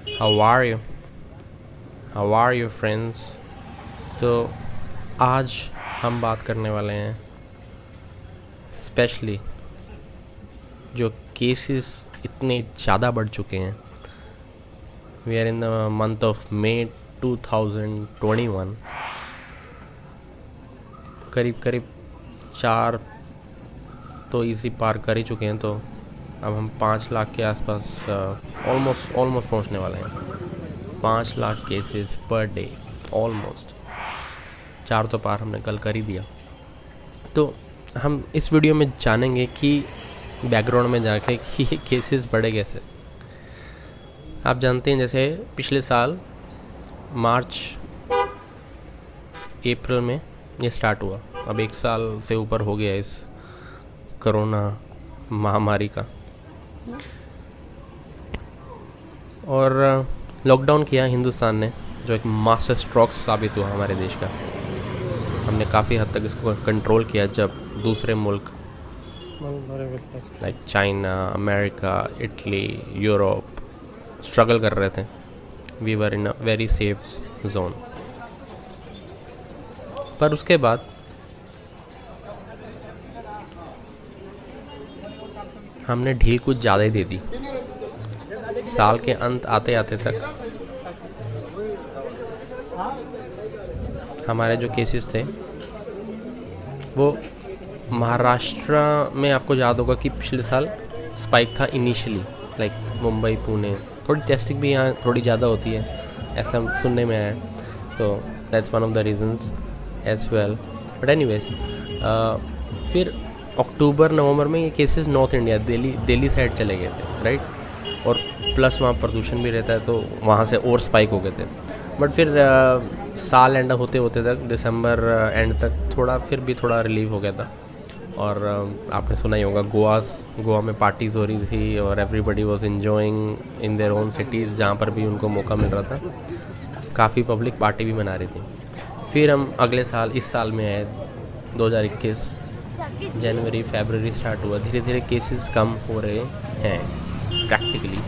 How are you how are you friends. तो आज हम बात करने वाले हैं स्पेशली जो केसेस इतने ज़्यादा बढ़ चुके हैं। We are in the month of May 2021। करीब करीब 4 तो इजी पार कर ही चुके हैं, तो अब हम 5 लाख के आसपास ऑलमोस्ट पहुंचने वाले हैं। 5 lakh cases per day, almost 4 तो पार हमने कल कर ही दिया। तो हम इस वीडियो में जानेंगे कि बैकग्राउंड में जाके कि ये केसेस बढ़े कैसे। आप जानते हैं जैसे पिछले साल मार्च अप्रैल में ये स्टार्ट हुआ, अब 1 साल से ऊपर हो गया इस कोरोना महामारी का, और लॉकडाउन किया हिंदुस्तान ने, जो एक मास्टर स्ट्रोक साबित हुआ हमारे देश का। हमने काफ़ी हद तक इसको कंट्रोल किया, जब दूसरे मुल्क like China, America, Italy, Europe struggle कर रहे थे, we were in a very safe zone. पर उसके बाद हमने ढील कुछ ज़्यादा ही दे दी। साल के अंत आते आते तक हमारे जो केसेस थे वो महाराष्ट्र में, आपको याद होगा कि पिछले साल स्पाइक था इनिशियली, लाइक मुंबई, पुणे, थोड़ी टेस्टिंग भी यहाँ थोड़ी ज़्यादा होती है, ऐसा सुनने में आया है। तो that's one of the reasons as well. But anyways, फिर अक्टूबर नवंबर में ये cases north India, Delhi side चले गए थे, राइट। और प्लस वहाँ प्रदूषण भी रहता है, तो वहाँ से और स्पाइक हो गए थे। बट फिर साल एंड होते होते तक, दिसंबर एंड तक थोड़ा फिर भी थोड़ा रिलीव हो गया था। और आपने सुना ही होगा, गोवा में पार्टीज़ हो रही थी और everybody was enjoying in their own cities, जहाँ पर भी उनको मौका मिल रहा था। काफ़ी पब्लिक पार्टी भी मना रही थी। फिर हम अगले साल, इस साल में आए 2021, जनवरी फरवरी स्टार्ट हुआ, धीरे धीरे केसेस कम हो रहे हैं प्रैक्टिकली।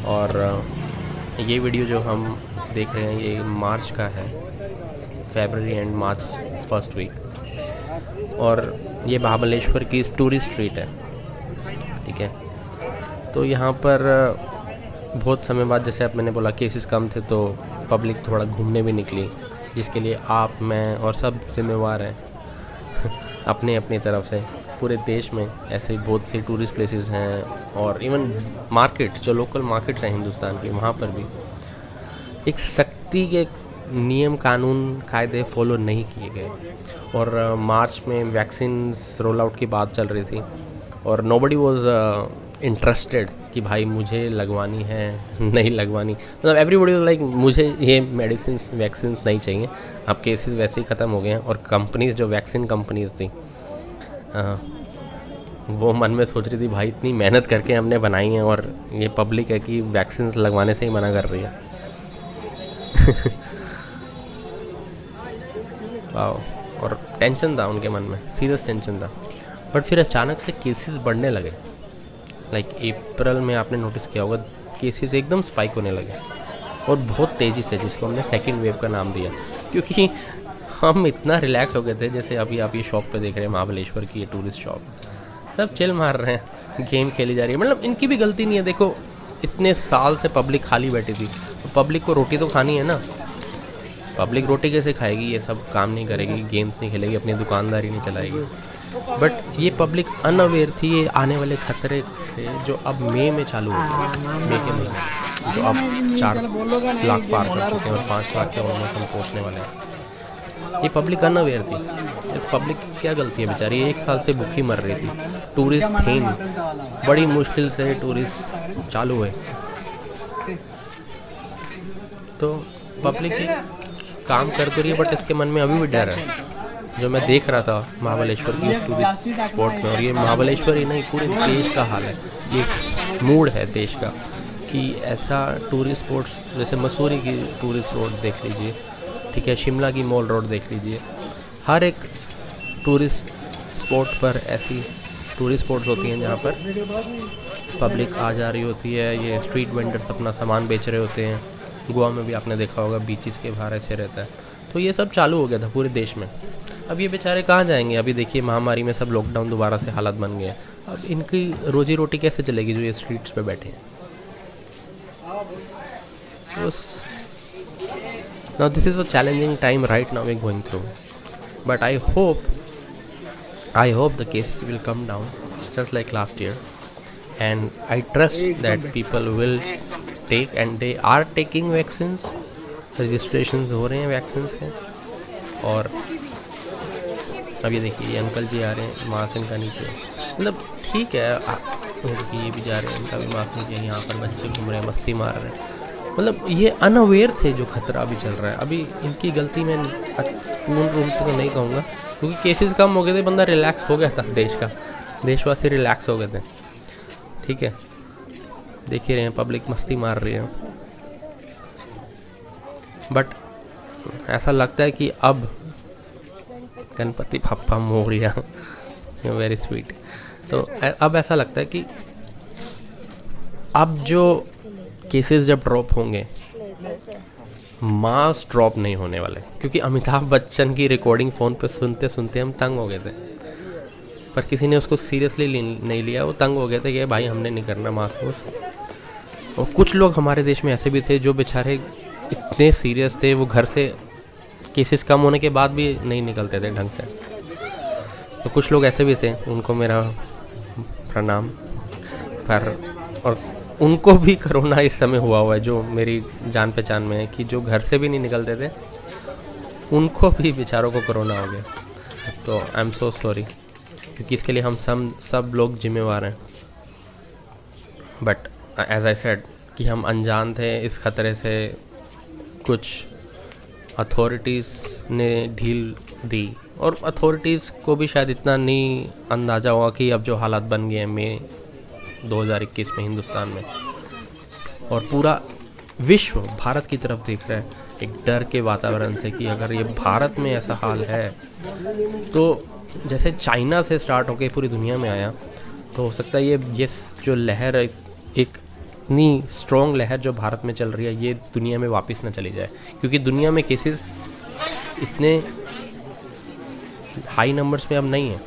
और ये वीडियो जो हम देख रहे हैं ये मार्च का है, फरवरी एंड मार्च फर्स्ट वीक। और ये महाबलेश्वर की टूरिस्ट स्ट्रीट है, ठीक है। तो यहाँ पर बहुत समय बाद, जैसे अब मैंने बोला, केसेस कम थे तो पब्लिक थोड़ा घूमने भी निकली, जिसके लिए आप, मैं और सब जिम्मेवार हैं अपने अपनी तरफ से। पूरे देश में ऐसे बहुत सी टूरिस्ट प्लेसेस हैं, और इवन मार्केट, जो लोकल मार्केट्स हैं हिंदुस्तान के, वहाँ पर भी एक सख्ती के नियम कानून कायदे फॉलो नहीं किए गए। और मार्च में वैक्सीन रोल आउट की बात चल रही थी, और नोबडी वाज इंटरेस्टेड कि भाई मुझे लगवानी है नहीं लगवानी, मतलब एवरीबॉडी वाज लाइक मुझे ये मेडिसिन वैक्सीन नहीं चाहिए। अब केसेस वैसे ही ख़त्म हो गए हैं, और कंपनीज़, जो वैक्सीन कंपनीज़ थी, वो मन में सोच रही थी भाई इतनी मेहनत करके हमने बनाई है, और ये पब्लिक है कि वैक्सीन लगवाने से ही मना कर रही है। वाओ। और टेंशन था उनके मन में, सीरियस टेंशन था। बट फिर अचानक से केसेस बढ़ने लगे, लाइक अप्रैल में आपने नोटिस किया होगा, केसेस एकदम स्पाइक होने लगे, और बहुत तेज़ी से, जिसको हमने सेकंड वेव का नाम दिया। क्योंकि हम इतना रिलैक्स हो गए थे, जैसे अभी आप ये शॉप पे देख रहे हैं, महाबलेश्वर की ये टूरिस्ट शॉप, सब चिल मार रहे हैं, गेम खेली जा रही है। मतलब इनकी भी गलती नहीं है, देखो इतने साल से पब्लिक खाली बैठी थी, तो पब्लिक को रोटी तो खानी है ना। पब्लिक रोटी कैसे खाएगी, ये सब काम नहीं करेगी, गेम्स नहीं खेलेगी, अपनी दुकानदारी नहीं चलाएगी। बट ये पब्लिक अनअवेयर थी ये आने वाले खतरे से, जो अब मई में चालू हो गया, मई के महीने, जो अब 4 लाख पार कर चुके हैं और 5 लाख के ऑलमोस्ट हम पहुँचने वाले हैं। ये पब्लिक अनअवेयर थी। इस पब्लिक की क्या गलती है बेचारी, 1 साल से भूखी मर रही थी, टूरिस्ट थे नहीं, बड़ी मुश्किल से टूरिस्ट चालू हुए। तो पब्लिक काम कर तो रही है, बट इसके मन में अभी भी डर है। जो मैं देख रहा था महाबलेश्वर की उस टूरिस्ट स्पॉट में, और ये महाबलेश्वर ही नहीं, पूरे देश का हाल है, ये मूड है देश का कि ऐसा टूरिस्ट स्पॉट्स, जैसे मसूरी की टूरिस्ट रोड देख लीजिए, ठीक है, शिमला की मॉल रोड देख लीजिए, हर एक टूरिस्ट स्पॉट पर ऐसी टूरिस्ट स्पॉट्स होती हैं जहाँ पर पब्लिक आ जा रही होती है, ये स्ट्रीट वेंडर्स अपना सामान बेच रहे होते हैं। गोवा में भी आपने देखा होगा बीचेस के बाहर ऐसे रहता है। तो ये सब चालू हो गया था पूरे देश में। अब ये बेचारे कहाँ जाएंगे? अभी देखिए महामारी में सब लॉकडाउन दोबारा से हालत बन गए हैं। अब इनकी रोजी रोटी कैसे चलेगी जो ये स्ट्रीट्स पे बैठे हैं? Now this is a challenging time right now we going through, but I hope the cases will come down just like last year, and I trust that people will take and they are taking vaccines. Registrations हो रहे हैं vaccines के। और अब ये देखिए ये uncle जी आ रहे हैं, मास्क इनका नीचे, मतलब ठीक है। ये भी जा रहे हैं, इनका भी मास्क नीचे। यहाँ पर बच्चे घूम रहे हैं, मस्ती मार रहे हैं। मतलब ये अनअवेयर थे जो खतरा अभी चल रहा है। अभी इनकी गलती मैं पूर्ण रूप से तो नहीं कहूँगा, क्योंकि केसेस कम हो गए थे, बंदा रिलैक्स हो गया था, देशवासी रिलैक्स हो गए थे। ठीक है, देख ही रहे हैं पब्लिक मस्ती मार रही है। बट ऐसा लगता है कि अब गणपति बप्पा मोरया, वेरी स्वीट। तो अब ऐसा लगता है कि अब जो केसेस जब ड्रॉप होंगे, मास ड्रॉप नहीं होने वाले। क्योंकि अमिताभ बच्चन की रिकॉर्डिंग फ़ोन पे सुनते सुनते हम तंग हो गए थे, पर किसी ने उसको सीरियसली नहीं लिया। वो तंग हो गए थे कि भाई हमने नहीं करना मास्क वोस्क। और कुछ लोग हमारे देश में ऐसे भी थे जो बेचारे इतने सीरियस थे, वो घर से केसेस कम होने के बाद भी नहीं निकलते थे ढंग से। तो कुछ लोग ऐसे भी थे, उनको मेरा प्रणाम। पर और उनको भी कोरोना इस समय हुआ है, जो मेरी जान पहचान में है, कि जो घर से भी नहीं निकलते थे उनको भी बेचारों को कोरोना हो गया। तो आई एम सो सॉरी, क्योंकि इसके लिए हम सब लोग जिम्मेवार हैं। बट एज आई सेड कि हम अनजान थे इस खतरे से। कुछ अथॉरिटीज़ ने ढील दी, और अथॉरिटीज़ को भी शायद इतना नहीं अंदाज़ा होगा कि अब जो हालात बन गए हैं मई 2021 में हिंदुस्तान में, और पूरा विश्व भारत की तरफ देख रहा है एक डर के वातावरण से कि अगर ये भारत में ऐसा हाल है, तो जैसे चाइना से स्टार्ट होकर पूरी दुनिया में आया, तो हो सकता है ये जो लहर, एक इतनी स्ट्रॉन्ग लहर जो भारत में चल रही है, ये दुनिया में वापस ना चली जाए। क्योंकि दुनिया में केसेस इतने हाई नंबर्स में अब नहीं है।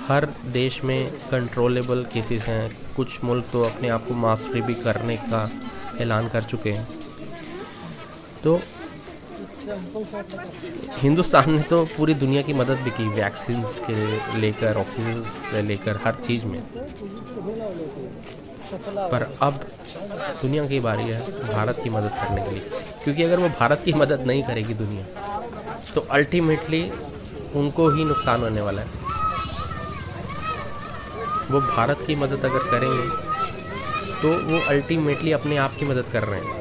हर देश में कंट्रोलेबल केसेस हैं। कुछ मुल्क तो अपने आप को मास फ्री भी करने का ऐलान कर चुके हैं। तो हिंदुस्तान ने तो पूरी दुनिया की मदद भी की, वैक्सीन्स के लेकर, ऑक्सीजन से लेकर, हर चीज़ में। पर अब दुनिया की बारी है भारत की मदद करने के लिए। क्योंकि अगर वो भारत की मदद नहीं करेगी दुनिया, तो अल्टीमेटली उनको ही नुकसान होने वाला है। वो भारत की मदद अगर करेंगे तो वो अल्टीमेटली अपने आप की मदद कर रहे हैं।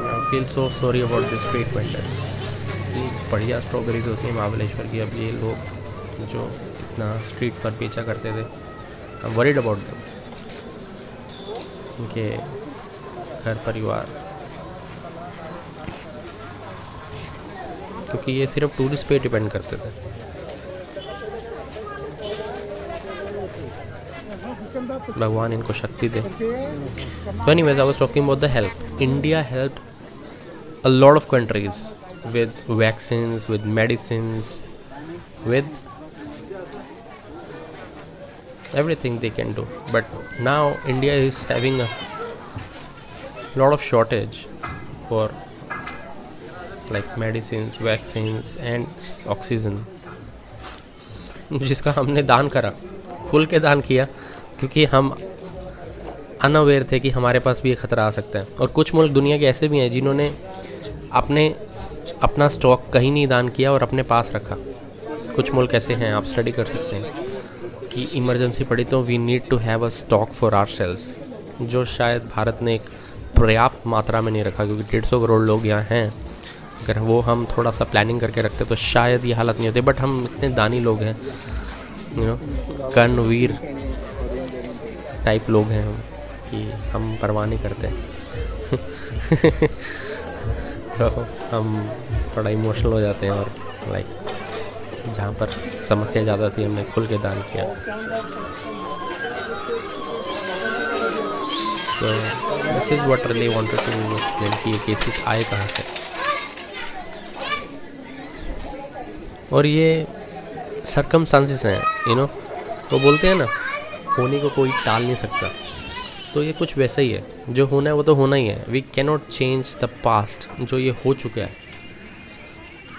I feel so sorry about this street vendor. इतनी बढ़िया स्ट्रॉबेरीज होती हैं महाबलेश्वर की। अब ये लोग जो इतना स्ट्रीट पर बेचा करते थे, I am worried about them, उनके घर परिवार, क्योंकि ये सिर्फ टूरिस्ट पे डिपेंड करते थे। भगवान इनको शक्ति दे। So anyways, I was talking about the help. India helped a lot of countries with vaccines, with medicines, with everything they can do. But now India is having a lot of shortage for like medicines, vaccines and oxygen, जिसका हमने दान करा, खुल के दान किया, क्योंकि हम अनअवेयर थे कि हमारे पास भी ये खतरा आ सकता है। और कुछ मुल्क दुनिया के ऐसे भी हैं जिन्होंने अपना स्टॉक कहीं नहीं दान किया और अपने पास रखा। कुछ मुल्क ऐसे हैं, आप स्टडी कर सकते हैं कि इमरजेंसी पड़ी तो we need to have a stock for ourselves, जो शायद भारत ने एक पर्याप्त मात्रा में नहीं रखा। क्योंकि 150 करोड़ लोग यहाँ हैं, अगर वो हम थोड़ा सा प्लानिंग करके रखते तो शायद ये हालत नहीं होती। बट हम इतने दानी लोग हैं, कर्णवीर टाइप लोग हैं हम, कि हम परवाह नहीं करते। तो हम थोड़ा इमोशनल हो जाते हैं, और लाइक जहाँ पर समस्या ज़्यादा थी हमने खुल के दान किया। तो this is what really wanted to explain कि ये केसेस आए कहाँ से। और ये सरकमस्टांसेस हैं, वो बोलते हैं ना, होने को कोई टाल नहीं सकता। तो ये कुछ वैसा ही है, जो होना है वो तो होना ही है। We cannot change the past, जो ये हो चुका है।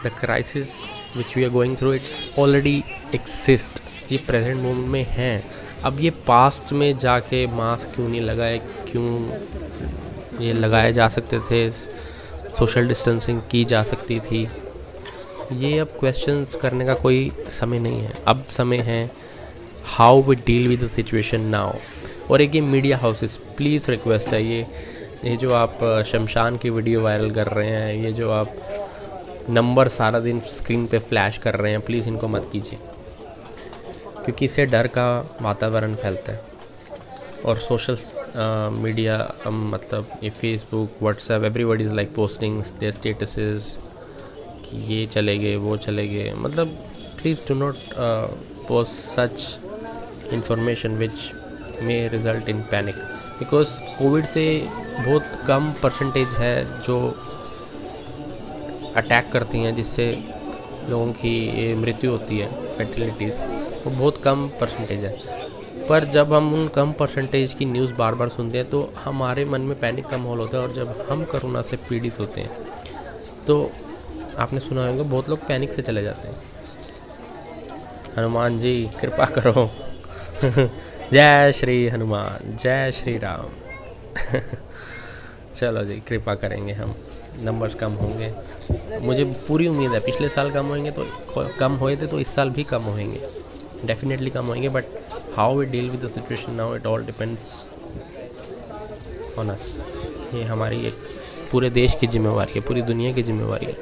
The crisis which we are going through, it's already exist, ये प्रेजेंट मोमेंट में है। अब ये पास्ट में जाके मास्क क्यों नहीं लगाए, क्यों ये लगाए जा सकते थे, सोशल डिस्टेंसिंग की जा सकती थी, ये अब क्वेश्चंस करने का कोई समय नहीं है। अब समय है how we deal with the situation now. और एक ये मीडिया हाउसेस, प्लीज़ रिक्वेस्ट है, ये जो आप शमशान की वीडियो वायरल कर रहे हैं, ये जो आप नंबर सारा दिन स्क्रीन पे फ्लैश कर रहे हैं, प्लीज़ इनको मत कीजिए, क्योंकि इससे डर का वातावरण फैलता है। और सोशल मीडिया मतलब ये Facebook, WhatsApp, everybody is like posting their statuses कि ये चले गए, वो चले गए। मतलब please do not post such information which may result in panic, because Covid से बहुत कम परसेंटेज है जो अटैक करती हैं, जिससे लोगों की मृत्यु होती है, फर्टिलिटीज़, वो बहुत कम परसेंटेज है। पर जब हम उन कम परसेंटेज की न्यूज़ बार बार सुनते हैं तो हमारे मन में पैनिक का माहौल होता है। और जब हम कोरोना से पीड़ित होते हैं तो आपने सुना होगा बहुत लोग पैनिक से चले जाते हैं। हनुमान जी कृपा करो जय श्री हनुमान, जय श्री राम चलो जी, कृपा करेंगे हम, नंबर्स कम होंगे, मुझे पूरी उम्मीद है। पिछले साल कम होंगे तो कम हुए थे, तो इस साल भी कम होंगे, डेफिनेटली कम होंगे। But how we deal with the situation now, it all depends on us. ये हमारी एक पूरे देश की जिम्मेवारी है, पूरी दुनिया की जिम्मेवारी है।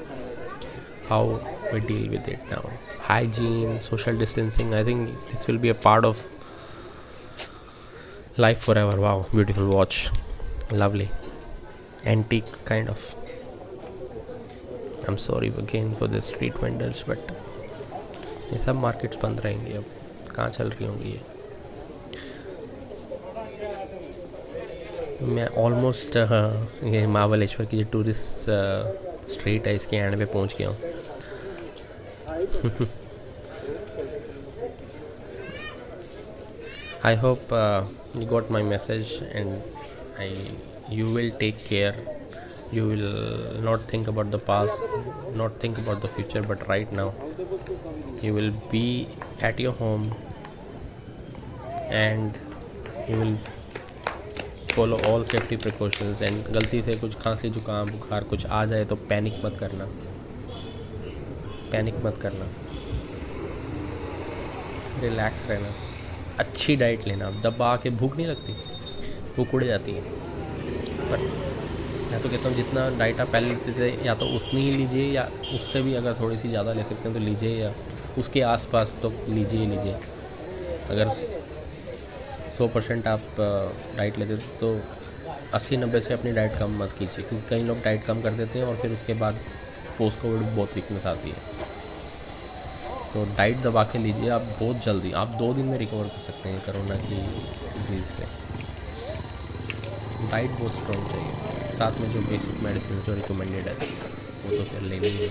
How we deal with it now, hygiene, social distancing, I think this will be a part of life forever. Wow, beautiful watch, lovely, antique kind of. I'm sorry again for the street vendors, but ये सब markets बंद रहेंगी, अब कहाँ चल रही होंगी ये। मैं ऑलमोस्ट ये महाबलेश्वर की जो टूरिस्ट स्ट्रीट है, इसके एंड पे पहुँच गया हूँ। I hope you got my message, and you will take care. You will not think about the past, not think about the future, but right now you will be at your home and you will follow all safety precautions. And गलती से कुछ खांसी, जुकाम, बुखार कुछ आ जाए तो panic मत करना, पैनिक मत करना, रिलैक्स रहना, अच्छी डाइट लेना। दबा के भूख नहीं लगती, भूख उड़ जाती है। पर मैं तो कहता हूँ जितना डाइट आप पहले लेते थे, या तो उतनी ही लीजिए, या उससे भी अगर थोड़ी सी ज़्यादा ले सकते हैं तो लीजिए, या उसके आसपास तो लीजिए। अगर 100% आप डाइट लेते थे तो 80-90 से अपनी डाइट कम मत कीजिए, क्योंकि कई लोग डाइट कम कर देते हैं और फिर उसके बाद पोस्ट कोविड बहुत वीकनेस आती है। तो डाइट दबा के लीजिए, आप बहुत जल्दी, आप 2 दिन में रिकवर कर सकते हैं कोरोना की डिजीज़ से। डाइट बहुत स्ट्रॉन्ग चाहिए, साथ में जो बेसिक मेडिसिन जो रिकमेंडेड है वो तो फिर लेनी है।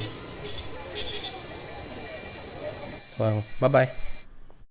Bye bye.